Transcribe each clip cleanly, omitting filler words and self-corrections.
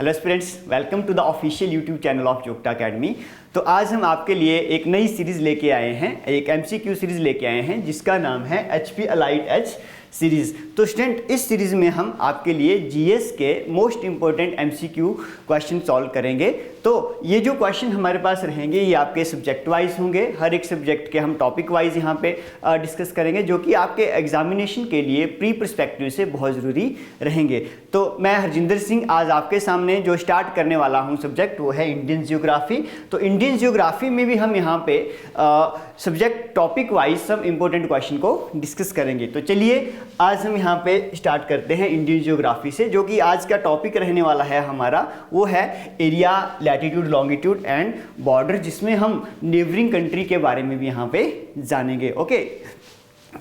Hello students, welcome to the official YouTube channel of Jogta academy. तो आज हम आपके लिए एक नई सीरीज़ लेके आए हैं, एक एमसीक्यू सीरीज़ लेके आए हैं जिसका नाम है एचपी अलाइड एच सीरीज़। तो स्टूडेंट, इस सीरीज़ में हम आपके लिए जीएस के most important MCQ question solve करेंगे। तो ये जो क्वेश्चन हमारे पास रहेंगे ये आपके सब्जेक्ट वाइज होंगे। हर एक सब्जेक्ट के हम टॉपिक वाइज यहाँ पे डिस्कस करेंगे, जो कि आपके एग्जामिनेशन के लिए प्री पर्सपेक्टिव से बहुत ज़रूरी रहेंगे। तो मैं हरजिंदर सिंह आज आपके सामने जो स्टार्ट करने वाला हूँ सब्जेक्ट, वो है इंडियन जियोग्राफी। तो इंडियन जियोग्राफी में भी हम यहाँ पे सब्जेक्ट टॉपिक वाइज सब इंपॉर्टेंट क्वेश्चन को डिस्कस करेंगे। तो चलिए आज हम यहाँ पे स्टार्ट करते हैं इंडियन जियोग्राफी से। जो कि आज का टॉपिक रहने वाला है हमारा, वो है area, latitude, longitude and border, जिसमें हम नेबरिंग कंट्री के बारे में भी यहाँ पे जानेंगे। ओके,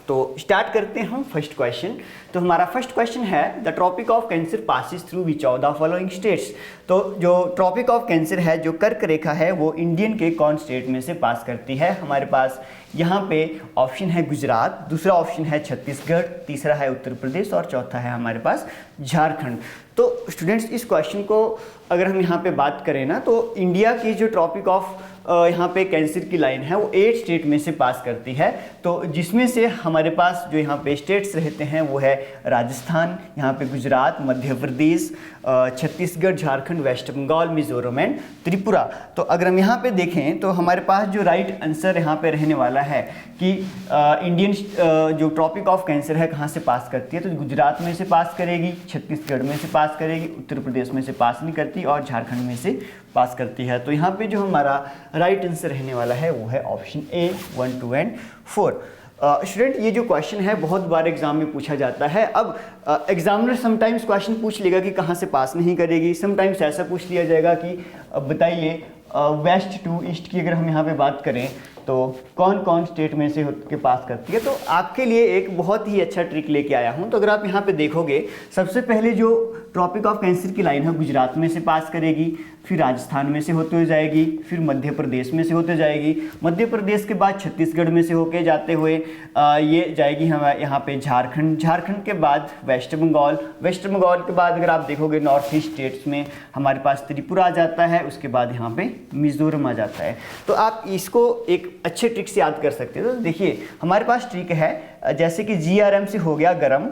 तो स्टार्ट करते हैं हम फर्स्ट क्वेश्चन। तो हमारा फर्स्ट क्वेश्चन है the tropic of cancer passes through which of the following states. तो जो ट्रॉपिक ऑफ कैंसर है, जो कर्क रेखा है, वो इंडियन के कौन स्टेट में से पास करती है? हमारे पास यहाँ पे ऑप्शन है गुजरात, दूसरा ऑप्शन है छत्तीसगढ़, तीसरा है उत्तर प्रदेश और चौथा है हमारे पास झारखंड। तो स्टूडेंट्स, इस क्वेश्चन को अगर हम यहाँ पे बात करें ना, तो इंडिया की जो ट्रॉपिक ऑफ यहाँ पे कैंसर की लाइन है वो 8 स्टेट में से पास करती है। तो जिसमें से हमारे पास जो यहाँ पे स्टेट्स रहते हैं वो है राजस्थान, यहाँ पे गुजरात, मध्य प्रदेश, छत्तीसगढ़, झारखंड, वेस्ट बंगाल, मिजोरम एंड त्रिपुरा। तो अगर हम यहाँ पे देखें तो हमारे पास जो राइट आंसर यहाँ पे रहने वाला है कि इंडियन जो ट्रॉपिक ऑफ कैंसर है कहाँ से पास करती है, तो गुजरात में से पास करेगी, छत्तीसगढ़ में से पास करेगी, उत्तर प्रदेश में से पास नहीं करती और झारखंड में से पास करती है। तो यहाँ पे जो हमारा राइट आंसर रहने वाला है वो है ऑप्शन ए 1, 2 एंड 4। स्टूडेंट, ये जो क्वेश्चन है बहुत बार एग्जाम में पूछा जाता है। अब एग्जामिनर समटाइम्स क्वेश्चन पूछ लेगा कि कहाँ से पास नहीं करेगी, समटाइम्स ऐसा पूछ लिया जाएगा कि बताइए वेस्ट टू ईस्ट की अगर हम यहाँ पे बात करें तो कौन कौन स्टेट में से के पास करती है। तो आपके लिए एक बहुत ही अच्छा ट्रिक लेके आया हूँ। तो अगर आप यहाँ पे देखोगे, सबसे पहले जो ट्रॉपिक ऑफ कैंसर की लाइन है गुजरात में से पास करेगी, फिर राजस्थान में से होते हुए जाएगी, फिर मध्य प्रदेश में से होते जाएगी, मध्य प्रदेश के बाद छत्तीसगढ़ में से होके जाते हुए ये जाएगी हमारे यहाँ पे झारखंड, झारखंड के बाद वेस्ट बंगाल, वेस्ट बंगाल के बाद अगर आप देखोगे नॉर्थ ईस्ट स्टेट्स में हमारे पास त्रिपुरा आ जाता है, उसके बाद यहाँ पे मिजोरम आ जाता है। तो आप इसको एक अच्छे ट्रिक से याद कर सकते हो। तो देखिए हमारे पास ट्रिक है, जैसे कि GRM से हो गया गरम,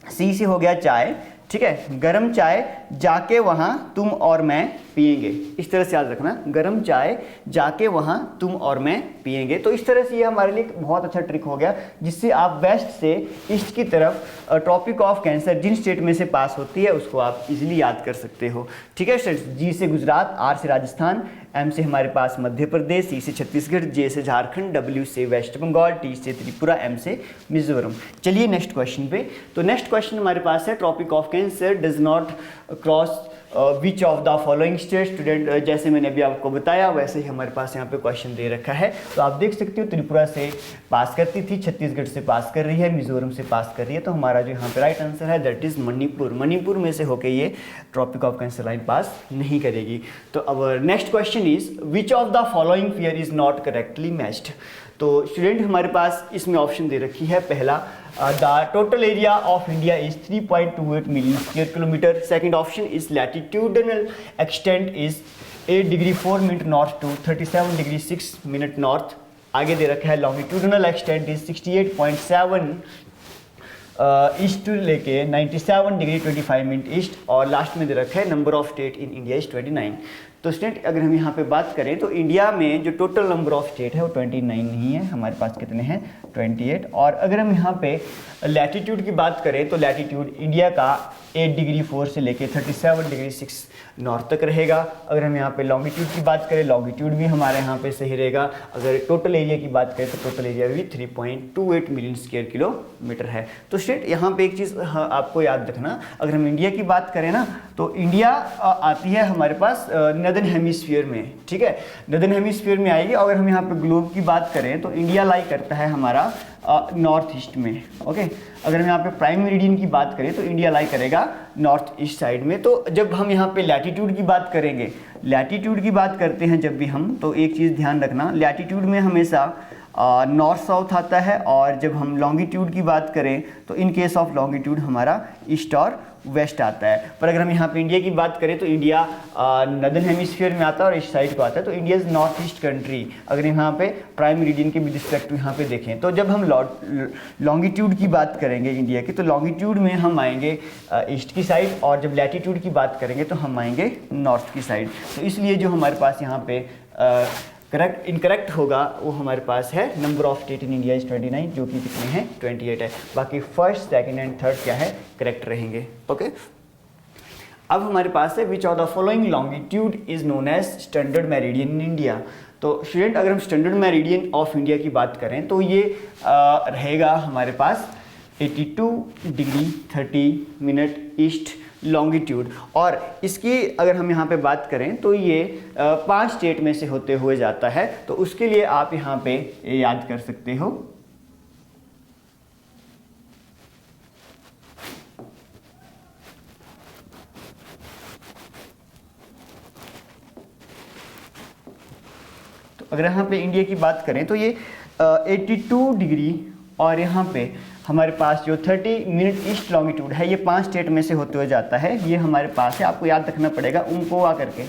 C से हो गया चाय, ठीक है, गरम चाय जाके वहाँ तुम और मैं पिएंगे, इस तरह से याद रखना, गरम चाय जाके वहाँ तुम और मैं पिएंगे। तो इस तरह से ये हमारे लिए बहुत अच्छा ट्रिक हो गया, जिससे आप वेस्ट से ईस्ट की तरफ ट्रॉपिक ऑफ कैंसर जिन स्टेट में से पास होती है उसको आप इजीली याद कर सकते हो। ठीक है स्टूडेंट्स, जी से गुजरात, आर से राजस्थान, एम से हमारे पास मध्य प्रदेश, सी से छत्तीसगढ़, जे से झारखंड, डब्ल्यू से वेस्ट बंगाल, टी से त्रिपुरा, एम से मिजोरम। चलिए नेक्स्ट क्वेश्चन पे। तो नेक्स्ट क्वेश्चन हमारे पास है tropic of cancer does not cross which of the following state. Student, जैसे मैंने अभी आपको बताया वैसे ही हमारे पास यहाँ पे क्वेश्चन दे रखा है। तो आप देख सकते हो त्रिपुरा से पास करती थी, छत्तीसगढ़ से पास कर रही है, मिजोरम से पास कर रही है। तो हमारा जो यहाँ पे राइट आंसर है दैट इज मणिपुर। मणिपुर में से होके ये tropic of cancer line pass नहीं करेगी। तो अब next question is which of the following pair is not correctly matched. तो स्टूडेंट, हमारे पास इसमें ऑप्शन दे रखी है, पहला the total area of India is 3.28 million square kilometre. Second option is latitudinal extent is 8 degree 4 minute north to 37 degree 6 minute north. आगे दे रखा है longitudinal extent is 68.7 east to लेके 97 डिग्री 25 मिनट ईस्ट। और लास्ट में दे रखा है number of state in India is 29। तो स्टेट अगर हम यहाँ पे बात करें तो इंडिया में जो टोटल नंबर ऑफ स्टेट है वो 29 नहीं है, हमारे पास कितने हैं 28। और अगर हम यहाँ पे लैटिट्यूड की बात करें तो लैटिट्यूड इंडिया का 8 डिग्री 4 से लेके 37 डिग्री 6 नॉर्थ तक रहेगा। अगर हम यहाँ पे लॉन्गिट्यूड की बात करें, लॉन्गिट्यूड भी हमारे यहाँ पे सही रहेगा। अगर टोटल एरिया की बात करें तो टोटल एरिया भी 3.28 मिलियन स्क्वायर किलोमीटर है। तो स्टेट यहाँ पे एक चीज़ आपको याद रखना, अगर हम इंडिया की बात करें ना तो इंडिया आती है हमारे पास नदर्न हेमिस्फीयर में, ठीक है, नदर्न हेमिस्फीयर में आएगी। अगर हम यहाँ पे ग्लोब की बात करें तो इंडिया लाई करता है हमारा नॉर्थ ईस्ट में। ओके, अगर हम यहाँ पे प्राइम मेरिडियन की बात करें तो इंडिया लाई करेगा नॉर्थ ईस्ट साइड में। तो जब हम यहाँ पे लैटिट्यूड की बात करेंगे, लैटिट्यूड की बात करते हैं जब भी हम, तो एक चीज़ ध्यान रखना, लैटिट्यूड में हमेशा नॉर्थ साउथ आता है। और जब हम लॉन्गिट्यूड की बात करें तो इन केस ऑफ लॉन्गिट्यूड हमारा ईस्ट और वेस्ट आता है। पर अगर हम यहाँ पे इंडिया की बात करें तो इंडिया नदर्न हेमिस्फीयर में आता है और इस साइड को आता है, तो India is north east country. अगर यहाँ पे प्राइम मेरिडियन के विद रिस्पेक्ट टू यहाँ पे देखें, तो जब हम लॉन्गिट्यूड की बात करेंगे इंडिया की, तो लॉन्गिट्यूड में हम आएंगे ईस्ट की साइड, और जब लैटिट्यूड की बात करेंगे तो हम आएंगे नॉर्थ की साइड। तो इसलिए जो हमारे पास यहाँ पे करेक्ट इनकरेक्ट होगा वो हमारे पास है number of state in India is 29, जो कि कितने हैं 28 है। बाकी फर्स्ट, सेकंड एंड थर्ड क्या है, करेक्ट रहेंगे। ओके, अब हमारे पास है which of the following longitude is known as standard meridian in India. तो स्टूडेंट अगर हम स्टैंडर्ड मेरिडियन ऑफ इंडिया की बात करें तो ये रहेगा हमारे पास 82 डिग्री 30 मिनट ईस्ट लॉन्गिट्यूड। और इसकी अगर हम यहाँ पे बात करें तो ये 5 स्टेट में से होते हुए जाता है। तो उसके लिए आप यहाँ पे याद कर सकते हो, तो अगर यहाँ पे इंडिया की बात करें तो ये 82 डिग्री और यहाँ पे हमारे पास जो 30 मिनट ईस्ट लॉन्गिट्यूड है, ये 5 स्टेट में से होते हुए जाता है। ये हमारे पास है, आपको याद रखना पड़ेगा उमकोआ करके।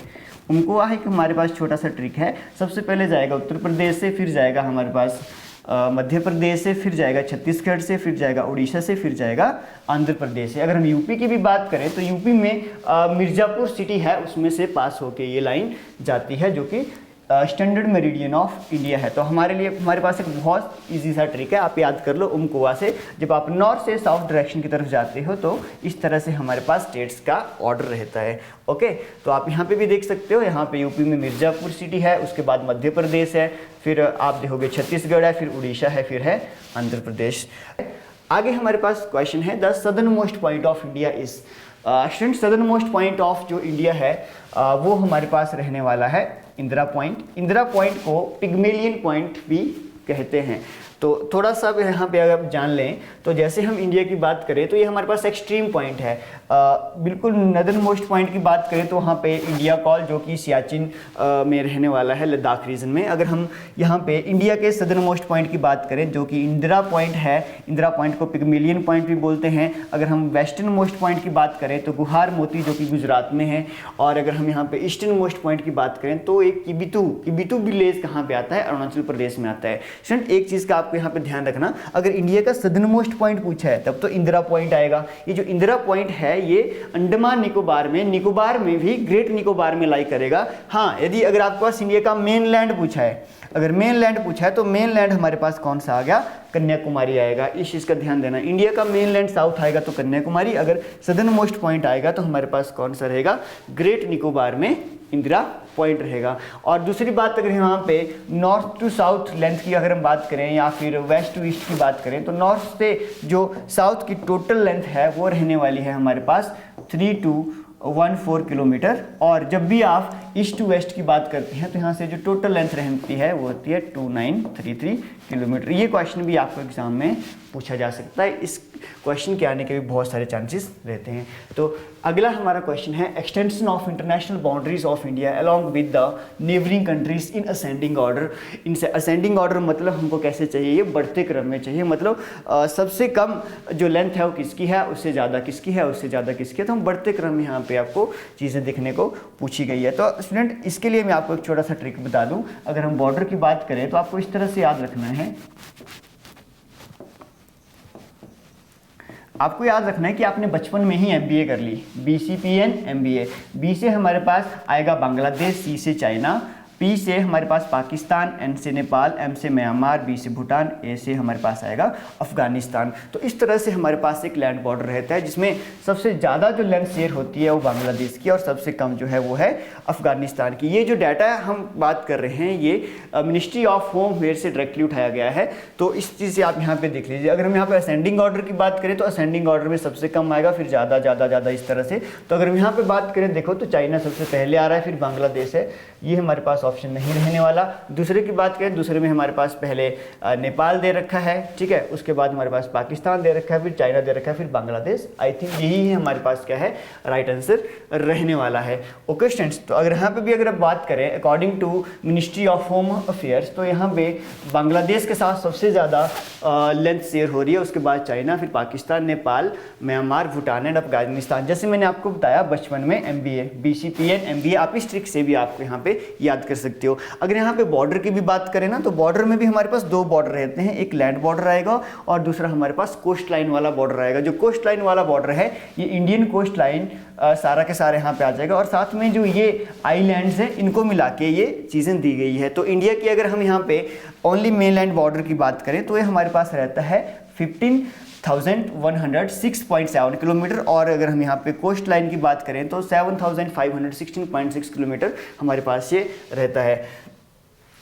उमकोआ है कि हमारे पास छोटा सा ट्रिक है, सबसे पहले जाएगा उत्तर प्रदेश से, फिर जाएगा हमारे पास मध्य प्रदेश से, फिर जाएगा छत्तीसगढ़ से, फिर जाएगा उड़ीसा से, फिर जाएगा आंध्र प्रदेश से। अगर हम यूपी की भी बात करें तो यूपी में मिर्ज़ापुर सिटी है, उसमें से पास होके ये लाइन जाती है, जो कि स्टैंडर्ड मेरिडियन ऑफ इंडिया है। तो हमारे लिए हमारे पास एक बहुत इजी सा ट्रिक है, आप याद कर लो उमकोआ से। जब आप नॉर्थ से साउथ डायरेक्शन की तरफ जाते हो तो इस तरह से हमारे पास स्टेट्स का ऑर्डर रहता है। ओके, तो आप यहाँ पे भी देख सकते हो, यहाँ पे यूपी में मिर्ज़ापुर सिटी है, उसके बाद मध्य प्रदेश है, फिर आप देखोगे छत्तीसगढ़ है, फिर उड़ीसा है, फिर है आंध्र प्रदेश। आगे हमारे पास क्वेश्चन है the southern most point of India is. Student southern most point of जो इंडिया है वो हमारे पास रहने वाला है इंदिरा पॉइंट। इंदिरा पॉइंट को पिग्मेलियन पॉइंट भी कहते हैं। तो थोड़ा सा यहाँ पे अगर आप जान लें तो जैसे हम इंडिया की बात करें तो ये हमारे पास एक्सट्रीम पॉइंट है। बिल्कुल नदर्न मोस्ट पॉइंट की बात करें तो वहाँ पे इंडिया कॉल जो कि सियाचिन में रहने वाला है, लद्दाख रीजन में। अगर हम यहाँ पे इंडिया के सदर्न मोस्ट पॉइंट की बात करें जो कि इंदिरा पॉइंट है, इंदिरा पॉइंट को पिग्मेलियन पॉइंट भी बोलते हैं। अगर हम वेस्टर्न मोस्ट पॉइंट की बात करें तो गुहार मोती जो कि गुजरात में है। और अगर हम यहाँ पे ईस्टर्न मोस्ट पॉइंट की बात करें तो एक किबितू विलेज कहाँ पे आता है, अरुणाचल प्रदेश में आता है। स्टूडेंट एक चीज़ का आपको यहाँ पे ध्यान रखना, अगर इंडिया का सदर्न मोस्ट पॉइंट पूछा है तब तो इंदिरा पॉइंट आएगा। ये जो इंदिरा पॉइंट है ये अंडमान निकोबार में भी ग्रेट निकोबार में लाई करेगा। हाँ, यदि अगर आपके पास इंडिया का मेन लैंड पूछा है, अगर मेन लैंड पूछा है तो मेन लैंड हमारे पास कौन सा आ गया, कन्याकुमारी आएगा। इस चीज़ का ध्यान देना, इंडिया का मेन लैंड साउथ आएगा तो कन्याकुमारी, अगर सदर्न मोस्ट पॉइंट आएगा तो हमारे पास कौन सा रहेगा, ग्रेट निकोबार में इंदिरा पॉइंट रहेगा। और दूसरी बात, अगर यहाँ पे नॉर्थ टू साउथ लेंथ की अगर हम बात करें या फिर वेस्ट टू ईस्ट की बात करें तो नॉर्थ से जो साउथ की टोटल लेंथ है वो रहने वाली है हमारे पास 3214 किलोमीटर। और जब भी आप ईस्ट टू वेस्ट की बात करते हैं तो यहाँ से जो टोटल लेंथ रहती है वो होती है 2933 किलोमीटर। ये क्वेश्चन भी आपको एग्जाम में पूछा जा सकता है, इस क्वेश्चन के आने के भी बहुत सारे चांसेस रहते हैं। तो अगला हमारा क्वेश्चन है extension of international boundaries of India along with the neighbouring countries in ascending order. इनसे असेंडिंग ऑर्डर मतलब हमको कैसे चाहिए, ये बढ़ते क्रम में चाहिए। मतलब सबसे कम जो लेंथ है वो किसकी है, उससे ज़्यादा किसकी है, उससे ज़्यादा किसकी है। तो हम बढ़ते क्रम में यहाँ पे आपको चीज़ें देखने को पूछी गई है। तो स्टूडेंट इसके लिए मैं आपको एक छोटा सा ट्रिक बता दूँ। अगर हम बॉर्डर की बात करें तो आपको इस तरह से याद रखना है, आपको याद रखना है कि आपने बचपन में ही एमबीए कर ली, BCPN MBA। बी से हमारे पास आएगा बांग्लादेश, C से चाइना, P से हमारे पास पाकिस्तान, N से नेपाल, M से म्यांमार, B से भूटान, A से हमारे पास आएगा अफगानिस्तान। तो इस तरह से हमारे पास एक लैंड बॉर्डर रहता है जिसमें सबसे ज़्यादा जो लैंड शेयर होती है वो बांग्लादेश की और सबसे कम जो है वो है अफगानिस्तान की। ये जो डाटा हम बात कर रहे हैं ये मिनिस्ट्री ऑफ होम अफेयर से डायरेक्टली उठाया गया है। तो इस चीज़ से आप यहाँ पे देख लीजिए। अगर हम यहाँ पे असेंडिंग ऑर्डर की बात करें तो असेंडिंग ऑर्डर में सबसे कम आएगा, फिर ज़्यादा ज़्यादा इस तरह से। तो अगर हम यहाँ पे बात करें देखो तो चाइना सबसे पहले आ रहा है, फिर बांग्लादेश है। ये हमारे पास ऑप्शन नहीं रहने वाला। दूसरे की बात करें, दूसरे में हमारे पास पहले नेपाल दे रखा है, ठीक है, उसके बाद हमारे पास पाकिस्तान दे रखा है, फिर चाइना दे रखा है, फिर बांग्लादेश। आई थिंक यही है हमारे पास क्या है राइट आंसर रहने वाला है। ओके स्टूडेंट्स, तो अगर यहाँ पे भी अगर आप बात करें according to ministry of home affairs, तो यहाँ पे बांग्लादेश के साथ सबसे ज़्यादा लेंथ शेयर हो रही है, उसके बाद चाइना, फिर पाकिस्तान, नेपाल, म्यांमार, भूटान एंड अफगानिस्तान। जैसे मैंने आपको बताया बचपन में MBA, BCPN MBA, आप इस ट्रिक से भी आपको यहाँ पे याद कर सकते हो। अगर यहाँ पे बॉर्डर की भी बात करें ना, तो बॉर्डर में भी हमारे पास दो बॉर्डर रहते हैं, एक लैंड बॉर्डर आएगा और दूसरा हमारे पास कोस्ट लाइन वाला बॉर्डर आएगा। जो कोस्ट लाइन वाला बॉर्डर है ये इंडियन कोस्ट लाइन सारा के सारे यहाँ पे आ जाएगा, और साथ में जो ये आइलैंड्स हैं इनको मिला के ये चीज़ें दी गई है। तो इंडिया की अगर हम यहाँ पे ओनली मेनलैंड बॉर्डर की बात करें तो ये हमारे पास रहता है 15,106.7 किलोमीटर, और अगर हम यहाँ पे कोस्ट लाइन की बात करें तो 7,516.6 किलोमीटर हमारे पास ये रहता है।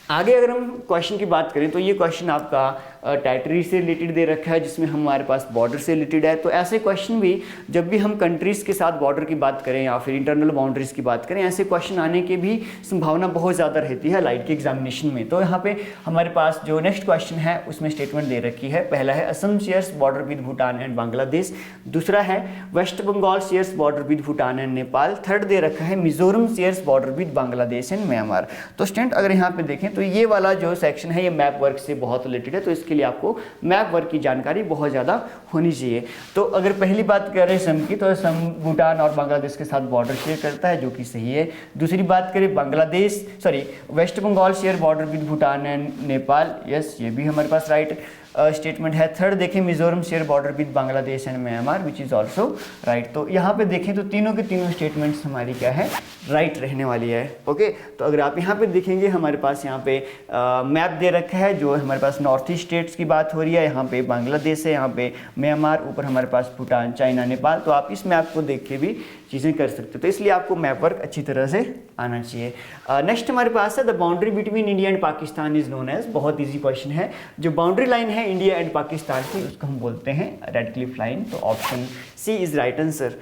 आगे अगर हम क्वेश्चन की बात करें तो ये क्वेश्चन आपका टेरिटरी से रिलेटेड दे रखा है, जिसमें हमारे पास बॉर्डर से रिलेटेड है। तो ऐसे क्वेश्चन भी जब भी हम कंट्रीज़ के साथ बॉर्डर की बात करें या फिर इंटरनल बाउंड्रीज़ की बात करें, ऐसे क्वेश्चन आने की भी संभावना बहुत ज़्यादा रहती है लाइट के एग्जामिनेशन में। तो यहाँ पे हमारे पास जो नेक्स्ट क्वेश्चन है उसमें स्टेटमेंट दे रखी है। पहला है Assam shares border with Bhutan and Bangladesh, दूसरा है West Bengal shares border with Bhutan and Nepal, third दे रखा है Mizoram shares border with Bangladesh and Myanmar. तो स्टूडेंट अगर यहाँ पे देखें तो ये वाला जो सेक्शन है ये मैप वर्क से बहुत रिलेटेड है, तो इसके लिए आपको मैप वर्क की जानकारी बहुत ज़्यादा होनी चाहिए। तो अगर पहली बात करें असम की, तो असम भूटान और बांग्लादेश के साथ बॉर्डर शेयर करता है, जो कि सही है। दूसरी बात करें West Bengal share border with Bhutan and Nepal, yes ये भी हमारे पास राइट स्टेटमेंट है। थर्ड देखें Mizoram share border with Bangladesh and Myanmar, which is also right. तो यहाँ पे देखें तो तीनों के तीनों स्टेटमेंट्स हमारी क्या है राइट रहने वाली है। ओके, तो अगर आप यहाँ पे देखेंगे हमारे पास यहाँ पे मैप दे रखा है, जो हमारे पास नॉर्थ ईस्ट स्टेट्स की बात हो रही है, यहाँ पे बांग्लादेश है, यहाँ पे म्यांमार, ऊपर हमारे पास भूटान, चाइना, नेपाल। तो आप इस मैप को देख के भी चीज़ें कर सकते हो, तो इसलिए आपको मैप वर्क अच्छी तरह से आना चाहिए। नेक्स्ट हमारे पास है the boundary between India and Pakistan is known as, बहुत ईजी क्वेश्चन है। जो बाउंड्री लाइन है इंडिया एंड पाकिस्तान की उसको हम बोलते हैं रेड क्लिफ लाइन, तो option C is right answer.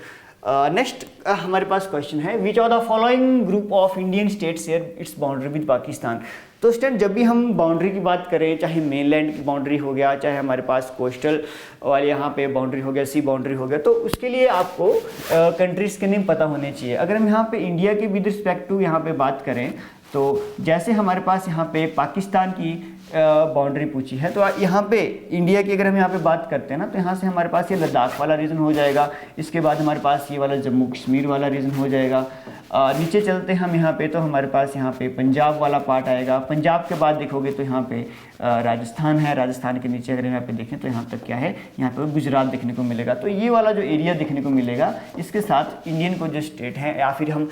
Next हमारे पास क्वेश्चन है which are the following group of Indian states share its boundary with Pakistan. तो स्टूडेंट जब भी हम बाउंड्री की बात करें, चाहे मेनलैंड की बाउंड्री हो गया, चाहे हमारे पास कोस्टल वाले यहाँ पे बाउंड्री हो गया, सी बाउंड्री हो गया, तो उसके लिए आपको कंट्रीज़ के नेम पता होने चाहिए। अगर हम यहाँ पे इंडिया की विद रिस्पेक्ट टू यहाँ पे बात करें, तो जैसे हमारे पास यहाँ पे पाकिस्तान की बाउंड्री पूछी है, तो यहाँ पे इंडिया की अगर हम यहाँ पे बात करते हैं ना, तो यहाँ से हमारे पास ये लद्दाख वाला रीजन हो जाएगा, इसके बाद हमारे पास ये वाला जम्मू कश्मीर वाला रीजन हो जाएगा। नीचे चलते हैं हम यहाँ पे, तो हमारे पास यहाँ पे पंजाब वाला पार्ट आएगा। पंजाब के बाद देखोगे तो यहाँ पे राजस्थान है, राजस्थान के नीचे अगर यहाँ पे देखें तो यहाँ तक क्या है, यहाँ पे गुजरात देखने को मिलेगा। तो ये वाला जो एरिया देखने को मिलेगा, इसके साथ इंडियन को जो स्टेट है, या फिर हम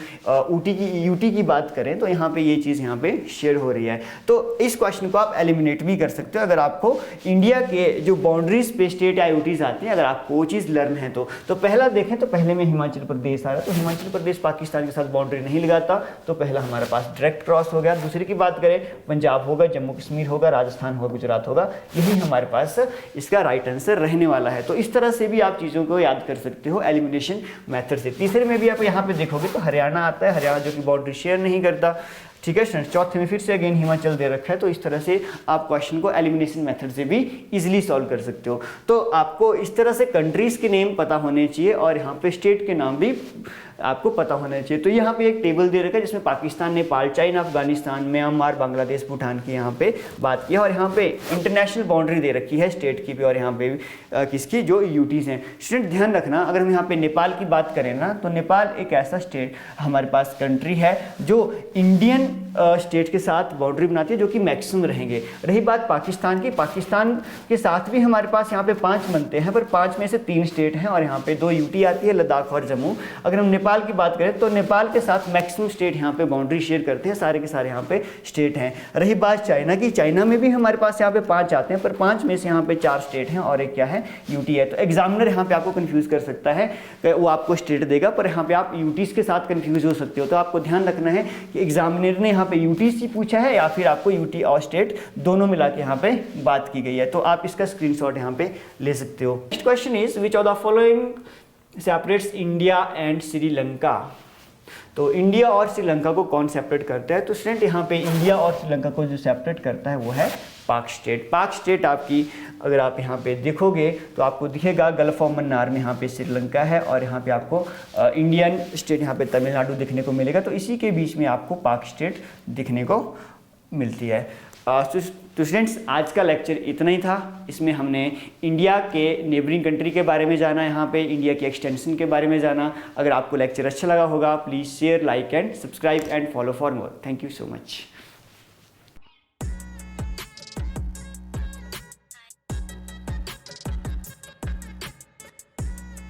यूटी की बात करें तो यहाँ पे ये चीज़ यहाँ पे शेयर हो रही है। तो इस क्वेश्चन को आप एलिमिनेट भी कर सकते हो अगर आपको इंडिया के जो बाउंड्रीज पे स्टेट या यूटीज आती हैं, अगर आपको वो चीज़ लर्न है तो। पहला देखें तो पहले में हिमाचल प्रदेश आ रहा है, तो हिमाचल प्रदेश पाकिस्तान के साथ बाउंड्री नहीं लगाता, तो पहला हमारे पास डायरेक्ट क्रॉस हो गया। दूसरी की बात करें पंजाब होगा, जम्मू कश्मीर होगा, राजस्थान होगा, गुजरात होगा, यही हमारे पास इसका राइट आंसर रहने वाला है। तो इस तरह से भी आप चीज़ों को याद कर सकते हो एलिमिनेशन मेथड से। तीसरे में भी आप यहाँ पे देखोगे तो हरियाणा आता है, हरियाणा जो कि बाउंड्री शेयर नहीं करता, ठीक है स्टूडेंट्स। चौथे में फिर से अगेन हिमाचल दे रखा है, तो इस तरह से आप क्वेश्चन को एलिमिनेशन मेथड से भी इजीली सॉल्व कर सकते हो। तो आपको इस तरह से कंट्रीज़ के नेम पता होने चाहिए और यहाँ पे स्टेट के नाम भी आपको पता होना चाहिए। तो यहाँ पे एक टेबल दे रखा है जिसमें पाकिस्तान, नेपाल, चाइना, अफगानिस्तान, म्यांमार, बांग्लादेश, भूटान की यहाँ पे बात की है, और यहाँ पे इंटरनेशनल बाउंड्री दे रखी है स्टेट की भी, और यहाँ पे किसकी, जो यूटीज़ हैं। स्टूडेंट ध्यान रखना, अगर हम यहाँ पे नेपाल की बात करें ना, तो नेपाल एक ऐसा स्टेट हमारे पास कंट्री है जो इंडियन स्टेट के साथ बाउंड्री बनाती है, जो कि मैक्सिमम रहेंगे। रही बात पाकिस्तान की, पाकिस्तान के साथ भी हमारे पास यहाँ पे 5 बनते हैं, पर 5 में से 3 स्टेट हैं, और यहाँ पे 2 यूटी आती है, लद्दाख और जम्मू। अगर हम नेपाल की बात करें तो नेपाल के साथ मैक्सिमम स्टेट यहाँ पे बाउंड्री शेयर करते हैं, सारे के सारे यहाँ पे स्टेट हैं। रही बात चाइना की, चाइना में भी हमारे पास यहाँ पे 5 आते हैं, पर 5 में से यहाँ पे 4 स्टेट हैं और एक क्या है, यूटी है। तो एग्जामिनर यहाँ पे आपको कंफ्यूज कर सकता है, वो आपको स्टेट देगा, पर यहाँ पे आप यूटीज के साथ कंफ्यूज हो सकते हो। तो आपको ध्यान रखना है कि एग्जामिनर ने यहाँ पे यूटीज ही पूछा है या फिर आपको यूटी और स्टेट दोनों मिला के यहाँ पे बात की गई है। तो आप इसका स्क्रीनशॉट यहाँ पे ले सकते हो। Next question is which of the following separates India and Sri Lanka. तो इंडिया और श्रीलंका को कौन सेपरेट करता है? तो स्टूडेंट यहाँ पे इंडिया और श्रीलंका को जो सेपरेट करता है वो है पाक स्टेट। पाक स्टेट आपकी अगर आप यहाँ पे देखोगे तो आपको दिखेगा गल्फ ऑफ मन्नार में यहाँ पे श्रीलंका है और यहाँ पे आपको इंडियन स्टेट यहाँ पे तमिलनाडु देखने को मिलेगा। तो इसी के बीच में आपको पाक स्टेट दिखने को मिलती है। तो स्टूडेंट्स आज का लेक्चर इतना ही था। इसमें हमने इंडिया के नेबरिंग कंट्री के बारे में जाना, यहाँ पे इंडिया की एक्सटेंशन के बारे में जाना। अगर आपको लेक्चर अच्छा लगा होगा please share, like and subscribe and follow for more. Thank you so much.